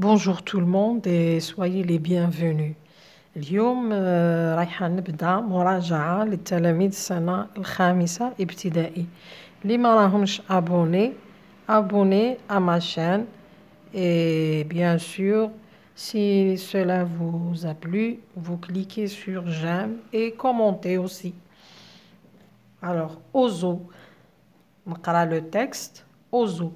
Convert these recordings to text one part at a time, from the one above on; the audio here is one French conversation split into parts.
Bonjour tout le monde et soyez les bienvenus. اليوم رايحة نبدأ مراجعة للتلاميذ السنة الخامسة ابتدائي اللي ما راهمش abonnez à ma chaîne et bien sûr si cela vous a plu vous cliquez sur j'aime et commentez aussi. Alors Ozo, نقرأ le texte. Ozo,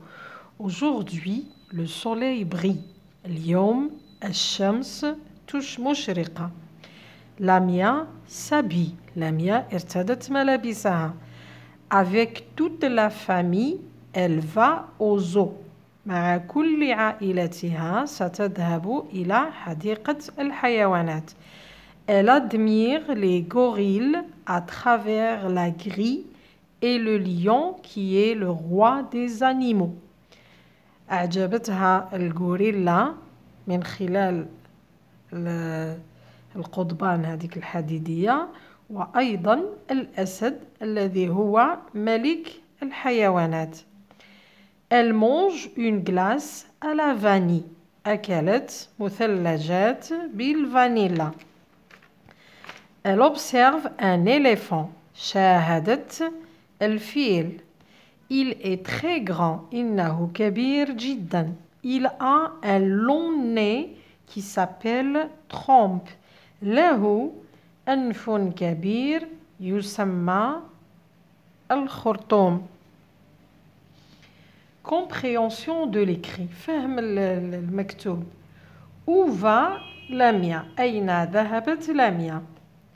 aujourd'hui le soleil brille. اليوم الشمس مشرقة. لاميا s'habille. لاميا ارتدت ملابسها. Avec toute la famille, elle va au zoo. مع كل عائلتها ستذهب إلى حديقة الحيوانات. Elle admire les gorilles à travers la grille et le lion qui est le roi des animaux. أعجبتها الغوريلا من خلال القضبان هذيك الحديدية وأيضا الأسد الذي هو ملك الحيوانات. Elle mange une glace à la vanille. أكلت مثلجات بالفانيلا. Elle observe un éléphant. شاهدت الفيل. Il est très grand. إنه كبير جدا. Il a un long nez qui s'appelle trompe. له أنف كبير يسمى الخرطوم. Compréhension de l'écrit. فهم المكتوب. Où va لاميا؟ أين ذهبت لاميا؟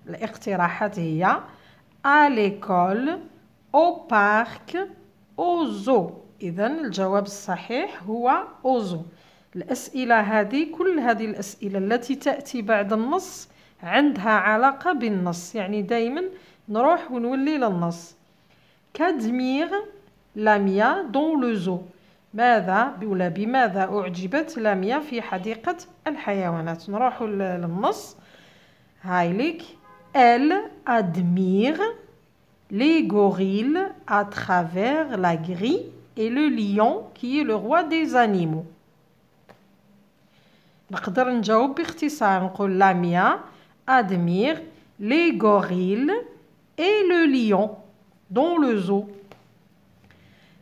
الاقتراحات هي à l'école, au parc, au zoo. إذن الجواب الصحيح هو au zoo. الأسئلة هذه كل هذه الأسئلة التي تأتي بعد النص عندها علاقة بالنص، يعني دايما نروح ونولي للنص. كادمير لاميا دون لو زو. ماذا ولا بماذا أعجبت لاميا في حديقة الحيوانات؟ نروح للنص. هايليك. Elle admire les gorilles à travers la grille et le lion qui est le roi des animaux. نقدر نجاوب باختصار نقول لاميا admire les gorilles et le lion dans le zoo.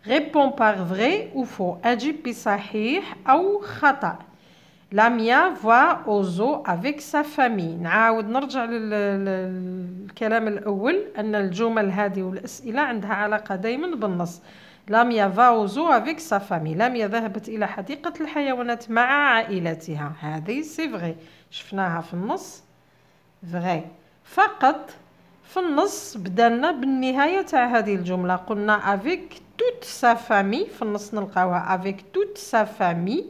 Réponds par vrai ou faux. أجب بصحيح أو خطأ. لاميا va au zoo avec sa famille. نعاود نرجع للكلام الأول أن الجمل هذه والأسئلة عندها علاقة دايما بالنص. لاميا va au zoo avec sa famille. لاميا ذهبت إلى حديقة الحيوانات مع عائلتها. هذه سي فغي. شفناها في النص. فغي. فقط في النص بدلنا بالنهاية تاع هذه الجملة. قلنا avec toute sa famille. في النص نلقاوها avec toute sa famille.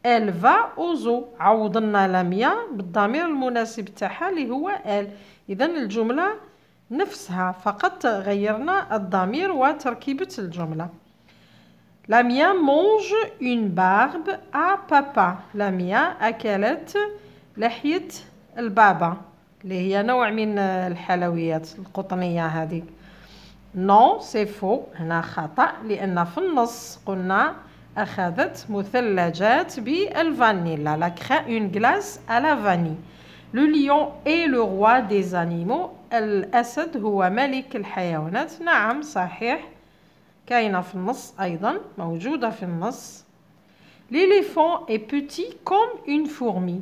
Elle va au zoo. عوضنا لاميا بالضمير المناسب تاعها اللي هو elle. إذن الجملة نفسها فقط غيرنا الضمير وتركيبة الجملة. لاميا mange une barbe à papa. لاميا أكلت لحية البابا اللي هي نوع من الحلويات القطنية هذه. non c'est faux. هنا خطأ لأن في النص قلنا أخذت مثلجات بالفانيلا. une glace à la vanille. Le lion est le roi des animaux. الأسد هو ملك الحيوانات. نعم صحيح كاينة في النص أيضا موجودة في النص. L'éléphant est petit comme une fourmi.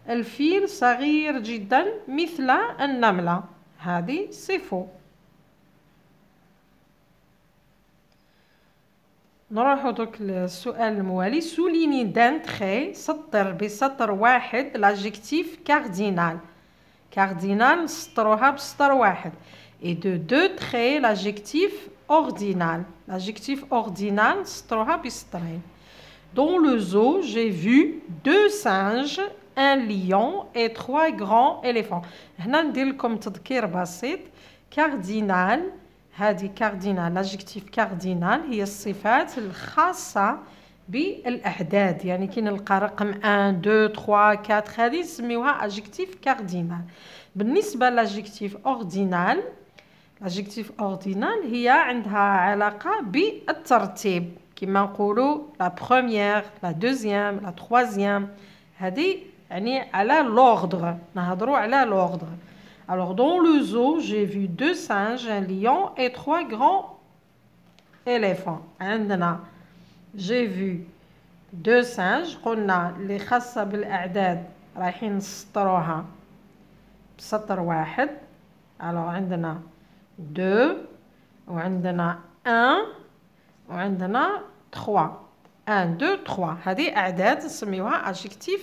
الفيل صغير جدا مثل النملة. هذه c'est faux. نروح دوك للسؤال الموالي. سوليني دان تخي. سطر بسطر واحد l'adjectif cardinal. cardinal نسطروها بسطر واحد. et de deux traits l'adjectif ordinal. l'adjectif ordinal نسطروها بسطرين. dans le zoo j'ai vu 2 singes, un lion et 3 grands éléphants. هنا ندير لكم تذكير بسيط. cardinal هذه كاردينال. لاجيكتيف كاردينال هي الصفات الخاصة بالأعداد، يعني كي نلقى رقم 1 2 3 4 هذه نسميوها أجيكتيف كاردينال. بالنسبة لاجيكتيف أوردينال هي عندها علاقة بالترتيب. كما نقولوا la première, la deuxième, la troisième. هذه يعني على l'ordre. نهضروا على l'ordre. Alors dans le zoo, j'ai vu 2 singes, un lion et 3 grands éléphants. عندنا j'ai vu 2 singes. قلنا اللي خاصة بالأعداد رايحين نسطروها بسطر واحد. alors عندنا 2 وعندنا 1 وعندنا 3. 1 2 3 هذه أعداد نسميوها adjectif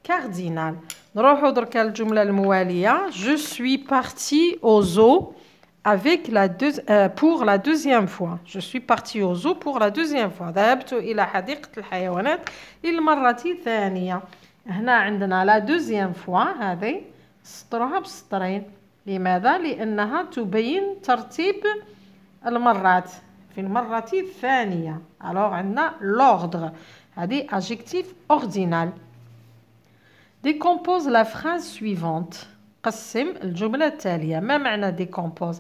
cardinal. نروحو دركا الجملة الموالية. Je suis parti au zoo avec pour la deuxième fois. Je suis parti au zoo pour la deuxième fois. ذهبت إلى حديقة الحيوانات للمرة الثانية. هنا عندنا la deuxième fois هذه سطروها بسطرين. لماذا؟ لأنها تبين ترتيب المرات في المرة الثانية. alors عندنا l'ordre. هذه adjectif ordinal. Décompose la phrase suivante. قسم الجملة التالية. ما معنى décompose؟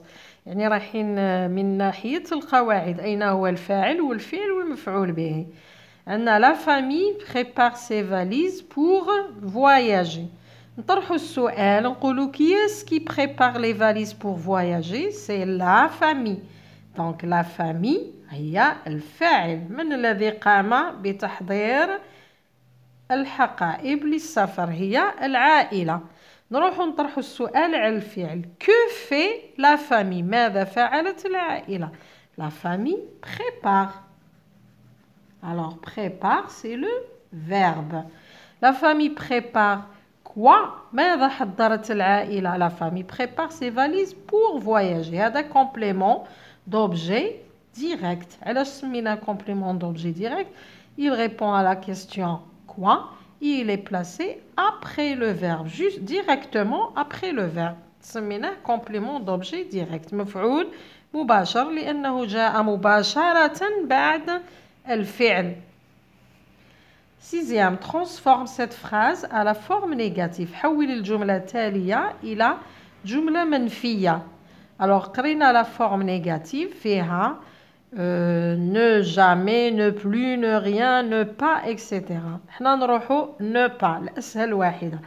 يعني رايحين من ناحية القواعد. أين هو الفاعل والفعل والمفعول به. عندنا la famille prépare ses valises pour voyager. نطرحوا السؤال نقولوا qui est-ce qui prépare les valises pour voyager؟ c'est la famille. donc la famille هي الفاعل. من الذي قام بتحضير الحقائب للسفر؟ هي العائلة. نروح نطرح السؤال على الفعل. que fait la famille؟ ماذا فعلت العائلة؟ la famille prépare. alors prépare c'est le verbe. la famille prépare quoi؟ ماذا حضرت العائلة؟ la famille prépare ses valises pour voyager. هذا complément d'objet direct. علاش سمينا complément d'objet direct؟ il répond à la question quoi? il est placé après le verbe, juste directement après le verbe. سميناه complément d'objet direct. مفعول مباشر لأنه جاء مباشرة بعد الفعل. Sixième, transforme cette phrase à la forme négative. حول الجملة التالية إلى جملة منفية. alors قرينا la forme négative فيها ne jamais, ne plus, ne rien, ne pas, etc. حنا نروحو ne pas الأسهل واحدة.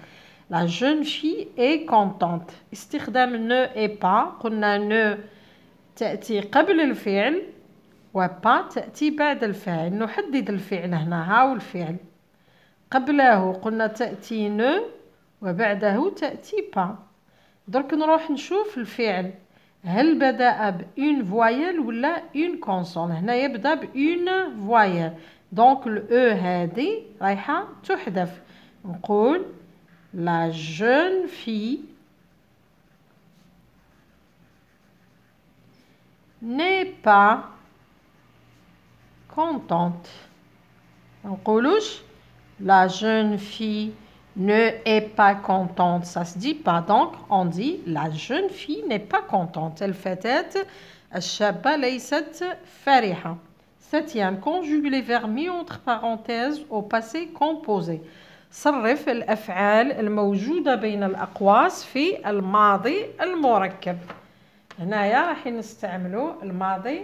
la jeune fille est contente. استخدام ne et pas. قلنا ne تأتي قبل الفعل و pas تأتي بعد الفاعل. نحدد الفعل هنا. هاو الفعل قبله قلنا تأتي ne وبعده تأتي pas. درك نروح نشوف الفعل هل بدأ بune voyelle ولا une consonne. هنا يبدأ بune voyelle. donc الأو هذه رايحة تحذف. نقول la jeune fille n'est pas contente. نقولوش la jeune fille ne est pas contente. Ça se dit pas. Donc, on dit la jeune fille n'est pas contente. الفتاة الشابة ليست فرحة. Septième, conjugue les verbes mis entre parenthèses au passé composé. صرف الأفعال الموجودة بين الأقواس في الماضي المركب. هنايا راح نستعملوا الماضي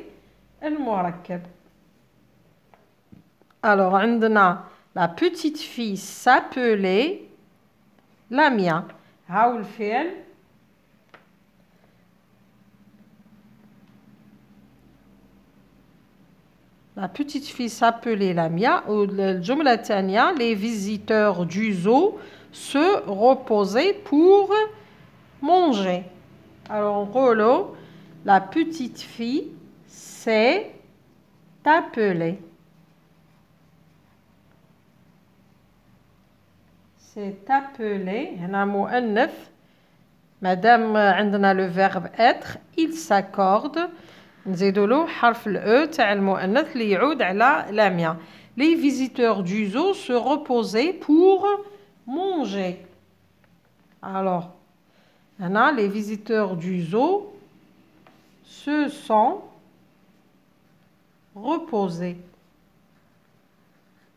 المركب. alors عندنا la petite fille s'appelait Lamia. هاو الفعل la petite fille s'appelait Lamia. والجملة الثانية les visiteurs du zoo se reposaient pour manger. alors نقولوا la petite fille s'est appelée. c'est appelé. هنا مؤنث. مادام عندنا le verbe être il s'accorde. نزيدوا له حرف الأو تاع المؤنث اللي يعود على لاميا. les visiteurs du zoo se reposaient pour manger. alors هنا les visiteurs du zoo se sont reposés.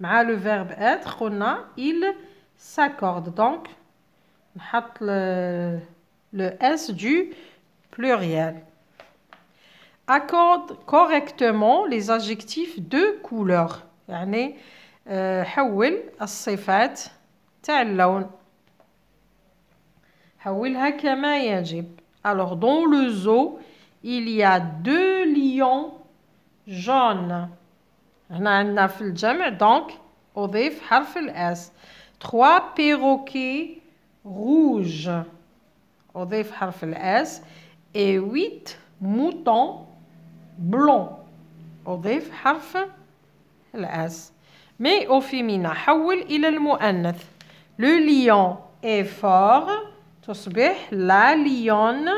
مع le verbe être قلنا il s'accorde. donc نحط le S du pluriel. accorde correctement les adjectifs de couleur. يعني حول الصفات تاع اللون. حولها كما يجب. Alors, dans le zoo, il y a 2 lions jaunes. هنا عندنا في الجمع donc أضيف حرف الأس. 3 perroquets rouges. أضيف حرف الأس. Et 8 moutons blancs. أضيف حرف الأس. Mais au féminin حول إلى المؤنث. Le lion est fort. تصبح la lionne.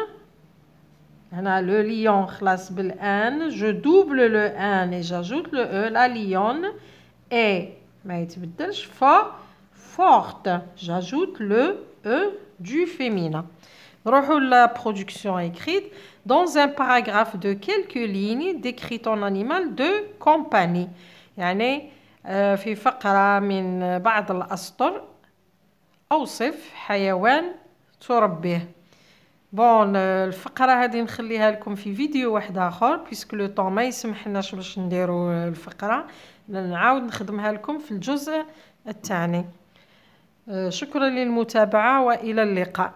هنا le lion خلاص بالان. Je double le an et j'ajoute le e. La lionne est ما يتبدلش forte. J'ajoute le e du féminin. نروحوا la production écrite. Dans un paragraphe de quelques lignes décrit ton animal de compagnie. يعني في فقرة من بعض الأسطر أوصف حيوان تربيه. بون الفقرة هذه نخليها لكم في فيديو واحد آخر بيسك لو طون ما يسمحلناش باش نديرو الفقرة. نعاود نخدمها لكم في الجزء الثاني. شكرا للمتابعة وإلى اللقاء.